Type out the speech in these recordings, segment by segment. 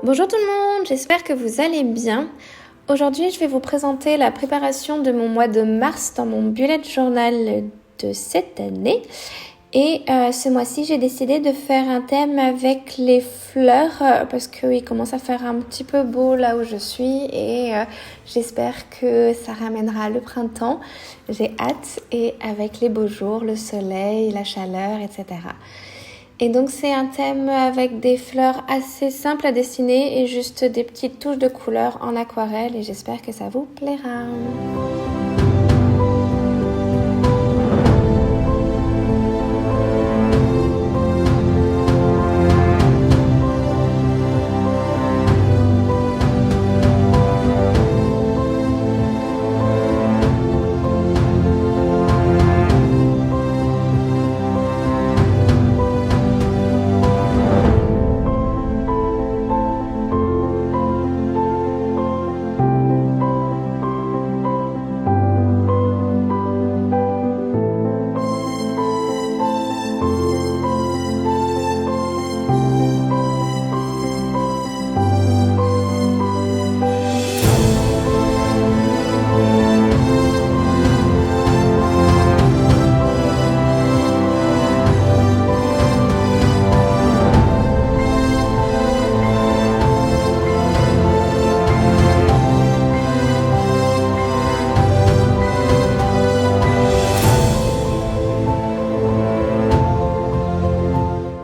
Bonjour tout le monde, j'espère que vous allez bien. Aujourd'hui, je vais vous présenter la préparation de mon mois de mars dans mon bullet journal de cette année. Et ce mois-ci, j'ai décidé de faire un thème avec les fleurs parce qu'il commence à faire un petit peu beau là où je suis et j'espère que ça ramènera le printemps. J'ai hâte et avec les beaux jours, le soleil, la chaleur, etc. Et donc c'est un thème avec des fleurs assez simples à dessiner et juste des petites touches de couleur en aquarelle et j'espère que ça vous plaira.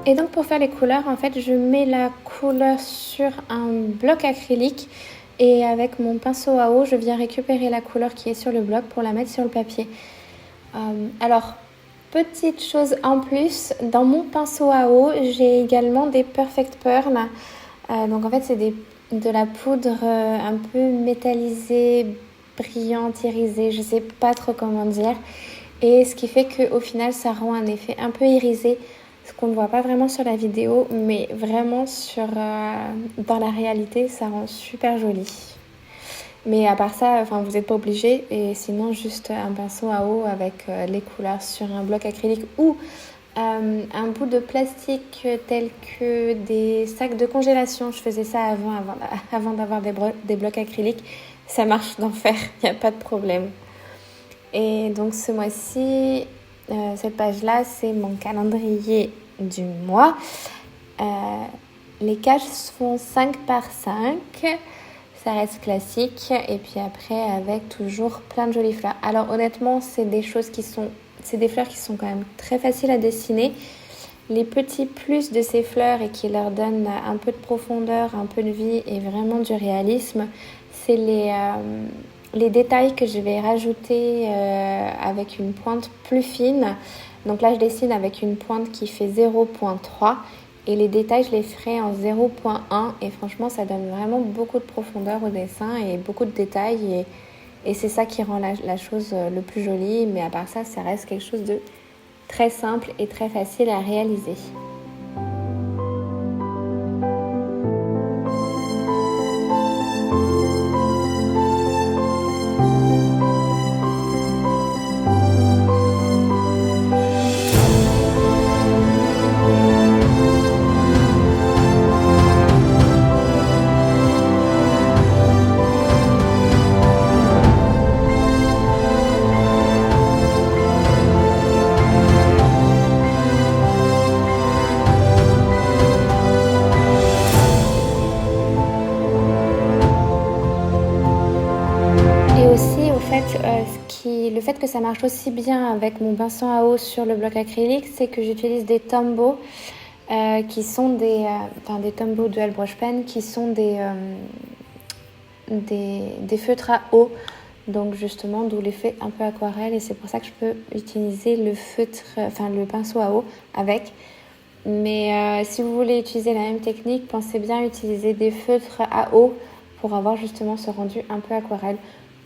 Et donc pour faire les couleurs, en fait, je mets la couleur sur un bloc acrylique et avec mon pinceau à eau, je viens récupérer la couleur qui est sur le bloc pour la mettre sur le papier. Alors, petite chose en plus, dans mon pinceau à eau, j'ai également des Perfect Pearl. Donc en fait, c'est de la poudre un peu métallisée, brillante, irisée, je sais pas trop comment dire. Et ce qui fait qu'au final, ça rend un effet un peu irisé. Ce qu'on ne voit pas vraiment sur la vidéo, mais vraiment dans la réalité, ça rend super joli. Mais à part ça, vous n'êtes pas obligé. Et sinon, juste un pinceau à eau avec les couleurs sur un bloc acrylique ou un bout de plastique tel que des sacs de congélation. Je faisais ça avant d'avoir des blocs acryliques. Ça marche d'enfer, il n'y a pas de problème. Et donc ce mois-ci, cette page-là, c'est mon calendrier du mois. Les cases font 5 par 5. Ça reste classique. Et puis après, avec toujours plein de jolies fleurs. Alors honnêtement, c'est des fleurs qui sont quand même très faciles à dessiner. Les petits plus de ces fleurs et qui leur donnent un peu de profondeur, un peu de vie et vraiment du réalisme, c'est les détails que je vais rajouter avec une pointe plus fine. Donc là, je dessine avec une pointe qui fait 0,3 et les détails, je les ferai en 0,1 et franchement, ça donne vraiment beaucoup de profondeur au dessin et beaucoup de détails et c'est ça qui rend la chose le plus jolie. Mais à part ça, ça reste quelque chose de très simple et très facile à réaliser. Le fait que ça marche aussi bien avec mon pinceau à eau sur le bloc acrylique, c'est que j'utilise des Tombow qui sont des Tombow Dual Brush Pen qui sont des feutres à eau. Donc justement, d'où l'effet un peu aquarelle et c'est pour ça que je peux utiliser le pinceau à eau avec. Mais si vous voulez utiliser la même technique, pensez bien à utiliser des feutres à eau pour avoir justement ce rendu un peu aquarelle.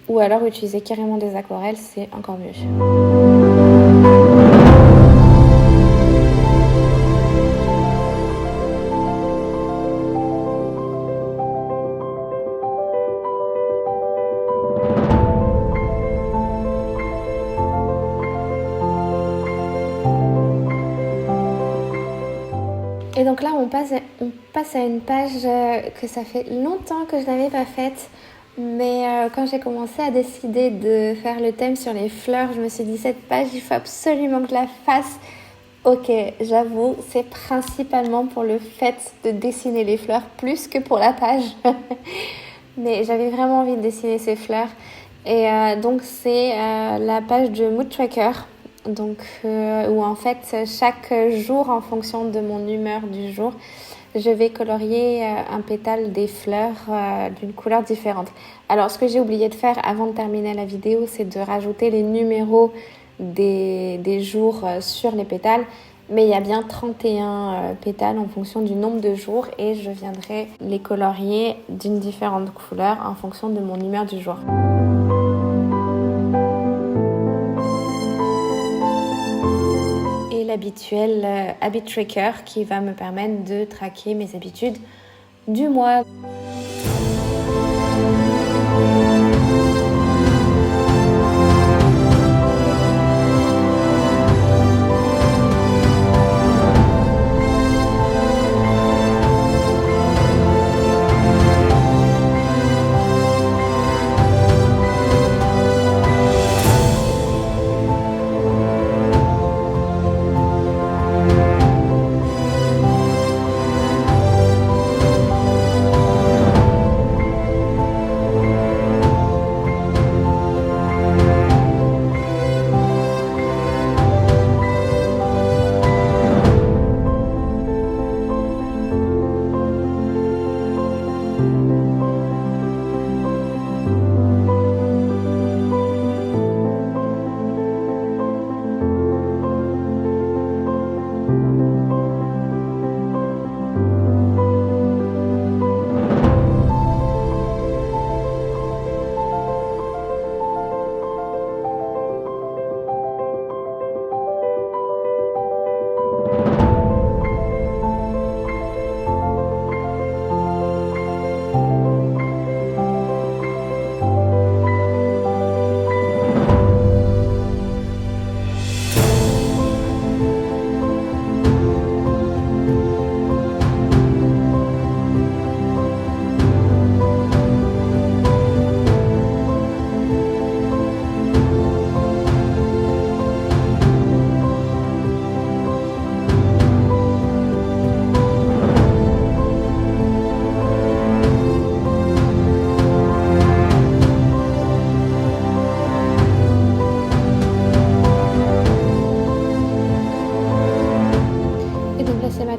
Ou alors utiliser carrément des aquarelles, c'est encore mieux. Et donc là, on passe à une page que ça fait longtemps que je n'avais pas faite. Mais quand j'ai commencé à décider de faire le thème sur les fleurs, je me suis dit, cette page, il faut absolument que je la fasse. Ok, j'avoue, c'est principalement pour le fait de dessiner les fleurs plus que pour la page. Mais j'avais vraiment envie de dessiner ces fleurs. Et donc, c'est la page de Mood Tracker. Donc, où en fait, chaque jour, en fonction de mon humeur du jour, je vais colorier un pétale des fleurs d'une couleur différente. Alors, ce que j'ai oublié de faire avant de terminer la vidéo, c'est de rajouter les numéros des jours sur les pétales. Mais il y a bien 31 pétales en fonction du nombre de jours et je viendrai les colorier d'une différente couleur en fonction de mon humeur du jour. Et l'habituel habit tracker qui va me permettre de traquer mes habitudes du mois.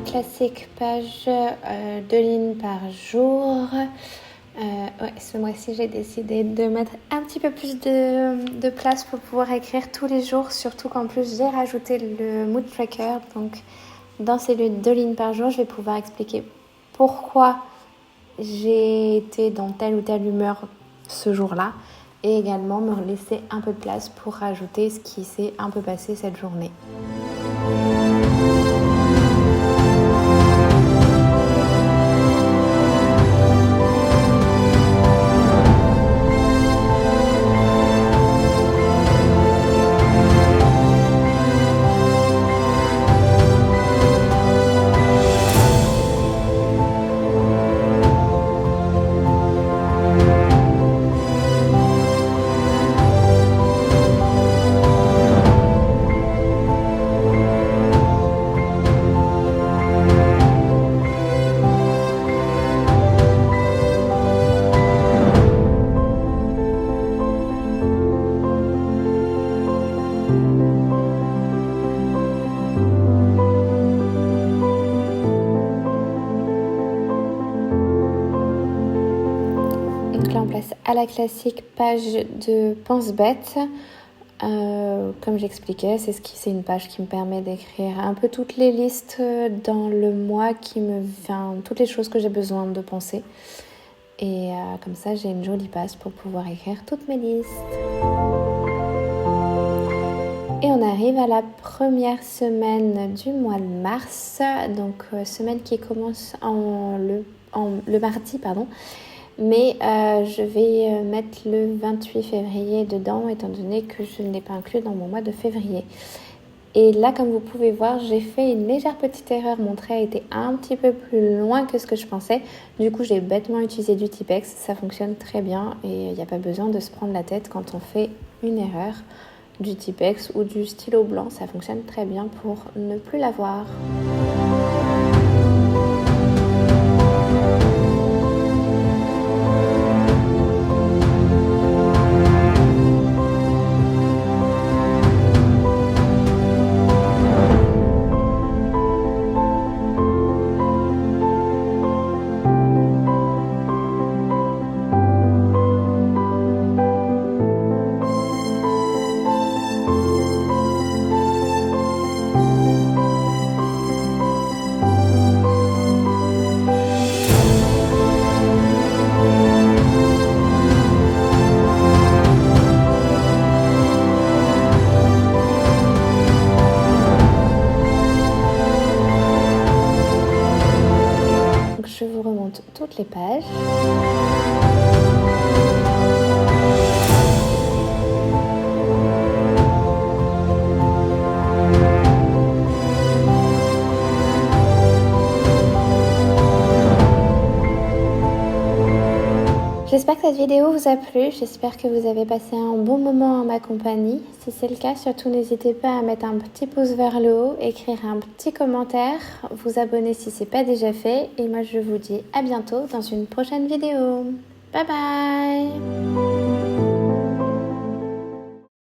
Classique page 2 lignes par jour. Ce mois-ci, j'ai décidé de mettre un petit peu plus de place pour pouvoir écrire tous les jours, surtout qu'en plus, j'ai rajouté le mood tracker. Donc, dans ces 2 lignes par jour, je vais pouvoir expliquer pourquoi j'ai été dans telle ou telle humeur ce jour-là et également me laisser un peu de place pour rajouter ce qui s'est un peu passé cette journée. À la classique page de Pense-Bête. Comme j'expliquais, c'est une page qui me permet d'écrire un peu toutes les listes dans le mois toutes les choses que j'ai besoin de penser. Et comme ça, j'ai une jolie page pour pouvoir écrire toutes mes listes. Et on arrive à la première semaine du mois de mars, donc semaine qui commence le mardi, mais je vais mettre le 28 février dedans, étant donné que je ne l'ai pas inclus dans mon mois de février. Et là, comme vous pouvez voir, j'ai fait une légère petite erreur. Mon trait a été un petit peu plus loin que ce que je pensais. Du coup, j'ai bêtement utilisé du Tipex. Ça fonctionne très bien et il n'y a pas besoin de se prendre la tête quand on fait une erreur. Du Tipex ou du stylo blanc, ça fonctionne très bien pour ne plus l'avoir. Je vous remonte toutes les pages. J'espère que cette vidéo vous a plu, j'espère que vous avez passé un bon moment en ma compagnie. Si c'est le cas, surtout n'hésitez pas à mettre un petit pouce vers le haut, écrire un petit commentaire, vous abonner si ce n'est pas déjà fait. Et moi je vous dis à bientôt dans une prochaine vidéo. Bye bye!